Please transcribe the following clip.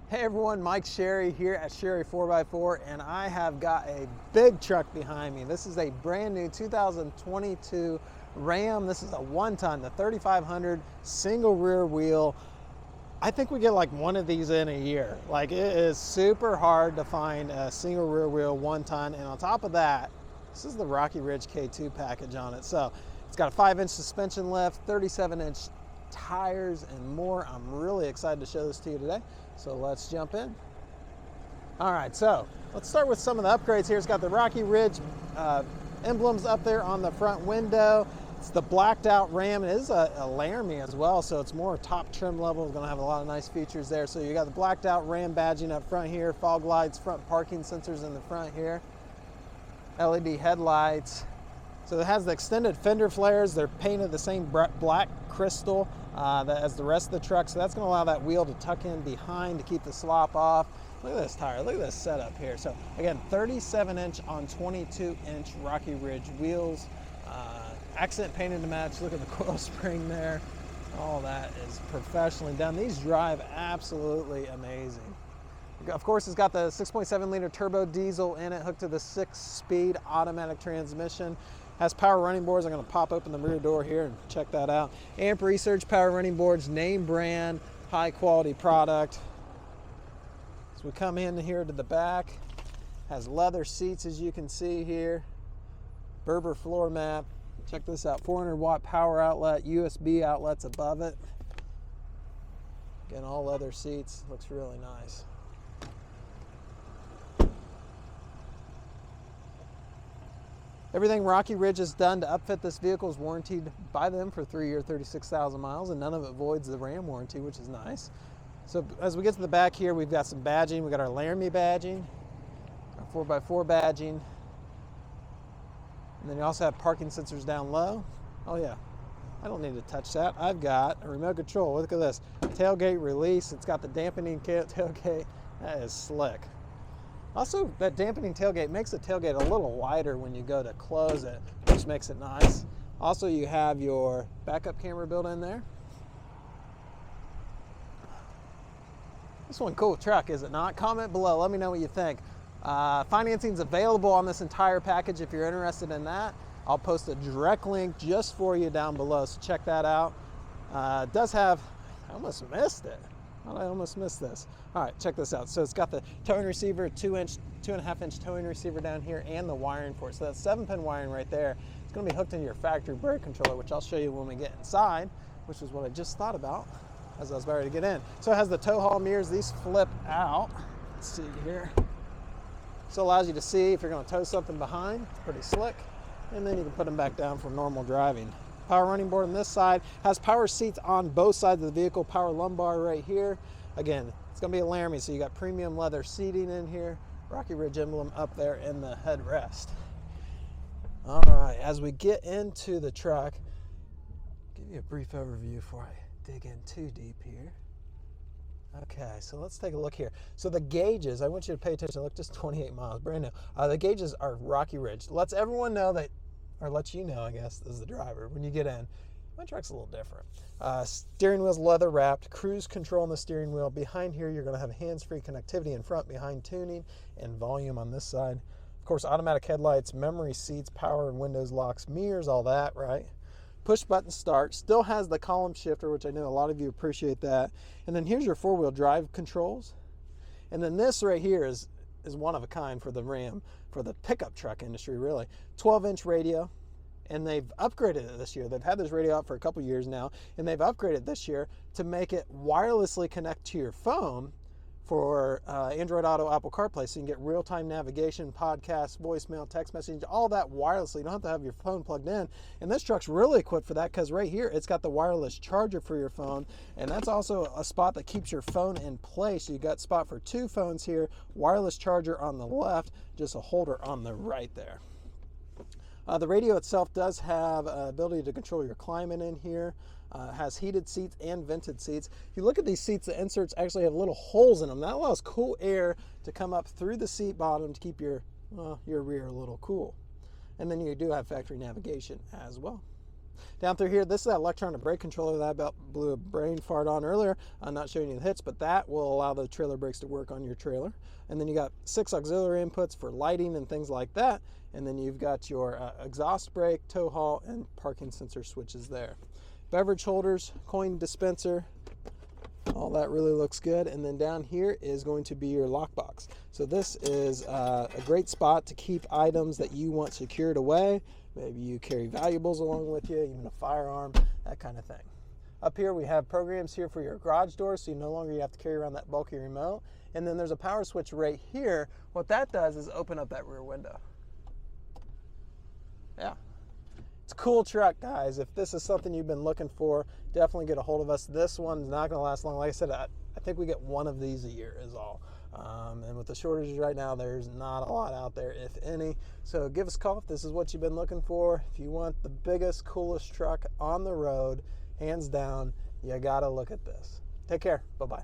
Hey everyone, Mike Sherry here at Sherry 4x4, and I have got a big truck behind me. This is a brand new 2022 Ram. This is a 1-ton, the 3500 single rear wheel. I think we get like one of these in a year. Like, it is super hard to find a single rear wheel 1-ton, and on top of that, this is the Rocky Ridge K2 package on it. So it's got a 5-inch suspension lift, 37-inch tires, and more. I'm really excited to show this to you today. So let's jump in. All right, so let's start with some of the upgrades here. It's got the Rocky Ridge emblems up there on the front window. It's the blacked out Ram. It is a Laramie as well, so it's more top trim level. It's gonna have a lot of nice features there. So you got the blacked out Ram badging up front here, fog lights, front parking sensors in the front here, LED headlights. So it has the extended fender flares. They're painted the same black crystal as the rest of the truck. So that's gonna allow that wheel to tuck in behind to keep the slop off. Look at this tire, look at this setup here. So again, 37-inch on 22-inch Rocky Ridge wheels. Accent painted to match. Look at the coil spring there. All that is professionally done. These drive absolutely amazing. Of course, it's got the 6.7 liter turbo diesel in it, hooked to the 6-speed automatic transmission. Has power running boards. I'm going to pop open the rear door here and check that out. Amp Research power running boards, name brand, high quality product. So we come in here to the back. Has leather seats, as you can see here. Berber floor mat. Check this out, 400-watt power outlet, USB outlets above it. Again, all leather seats. Looks really nice. Everything Rocky Ridge has done to upfit this vehicle is warranted by them for 3 years, 36,000 miles, and none of it voids the Ram warranty, which is nice. So as we get to the back here, we've got some badging. We've got our Laramie badging, our 4x4 badging, and then you also have parking sensors down low. Oh yeah, I don't need to touch that. I've got a remote control. Look at this, tailgate release. It's got the dampening tailgate. That is slick. Also, that dampening tailgate makes the tailgate a little wider when you go to close it, which makes it nice. Also, you have your backup camera built in there. This one cool truck, is it not? Comment below, let me know what you think. Financing is available on this entire package if you're interested in that. I'll post a direct link just for you down below, so check that out. It does have, I almost missed it. I almost missed this. All right, check this out. So it's got the towing receiver, 2.5-inch towing receiver down here, and the wiring for it. So that's 7-pin wiring right there. It's gonna be hooked into your factory brake controller, which I'll show you when we get inside, which is what I just thought about as I was about to get in. So it has the tow haul mirrors. These flip out. Let's see here. So it allows you to see if you're gonna tow something behind. It's pretty slick. And then you can put them back down for normal driving. Power running board on this side, has power seats on both sides of the vehicle, power lumbar right here. Again, it's gonna be a Laramie, so you got premium leather seating in here, Rocky Ridge emblem up there in the headrest. All right, as we get into the truck, give you a brief overview before I dig in too deep here. Okay, so let's take a look here. So the gauges, I want you to pay attention. Look, just 28 miles, brand new. The gauges are Rocky Ridge. Lets everyone know that, or let you know, I guess, as the driver, when you get in, my truck's a little different. Steering wheel's leather wrapped, cruise control on the steering wheel. Behind here, you're gonna have hands-free connectivity in front, behind tuning, and volume on this side. Of course, automatic headlights, memory seats, power and windows locks, mirrors, all that, right? Push button start, still has the column shifter, which I know a lot of you appreciate that. And then here's your 4-wheel drive controls. And then this right here is one of a kind for the Ram, for the pickup truck industry, really. 12-inch radio, and they've upgraded it this year. They've had this radio out for a couple years now, and they've upgraded this year to make it wirelessly connect to your phone for Android Auto, Apple CarPlay, so you can get real-time navigation, podcasts, voicemail, text messaging, all that wirelessly. You don't have to have your phone plugged in. And this truck's really equipped for that, because right here, it's got the wireless charger for your phone, and that's also a spot that keeps your phone in place. So you got spot for 2 phones here, wireless charger on the left, just a holder on the right there. The radio itself does have ability to control your climate in here. Has heated seats and vented seats. If you look at these seats, the inserts actually have little holes in them. That allows cool air to come up through the seat bottom to keep your rear a little cool. And then you do have factory navigation as well. Down through here, this is that electronic brake controller that I about blew a brain fart on earlier. I'm not showing you the hits, but that will allow the trailer brakes to work on your trailer. And then you got 6 auxiliary inputs for lighting and things like that. And then you've got your exhaust brake, tow haul, and parking sensor switches there. Beverage holders, coin dispenser, all that really looks good. And then down here is going to be your lockbox. So this is a great spot to keep items that you want secured away. Maybe you carry valuables along with you, even a firearm, that kind of thing. Up here we have programs here for your garage doors, so you no longer have to carry around that bulky remote. And then there's a power switch right here. What that does is open up that rear window. Yeah. It's a cool truck, guys. If this is something you've been looking for, definitely get a hold of us. This one's not going to last long. Like I said, I think we get one of these a year is all. And with the shortages right now, there's not a lot out there, if any. So give us a call if this is what you've been looking for. If you want the biggest, coolest truck on the road, hands down, you got to look at this. Take care. Bye-bye.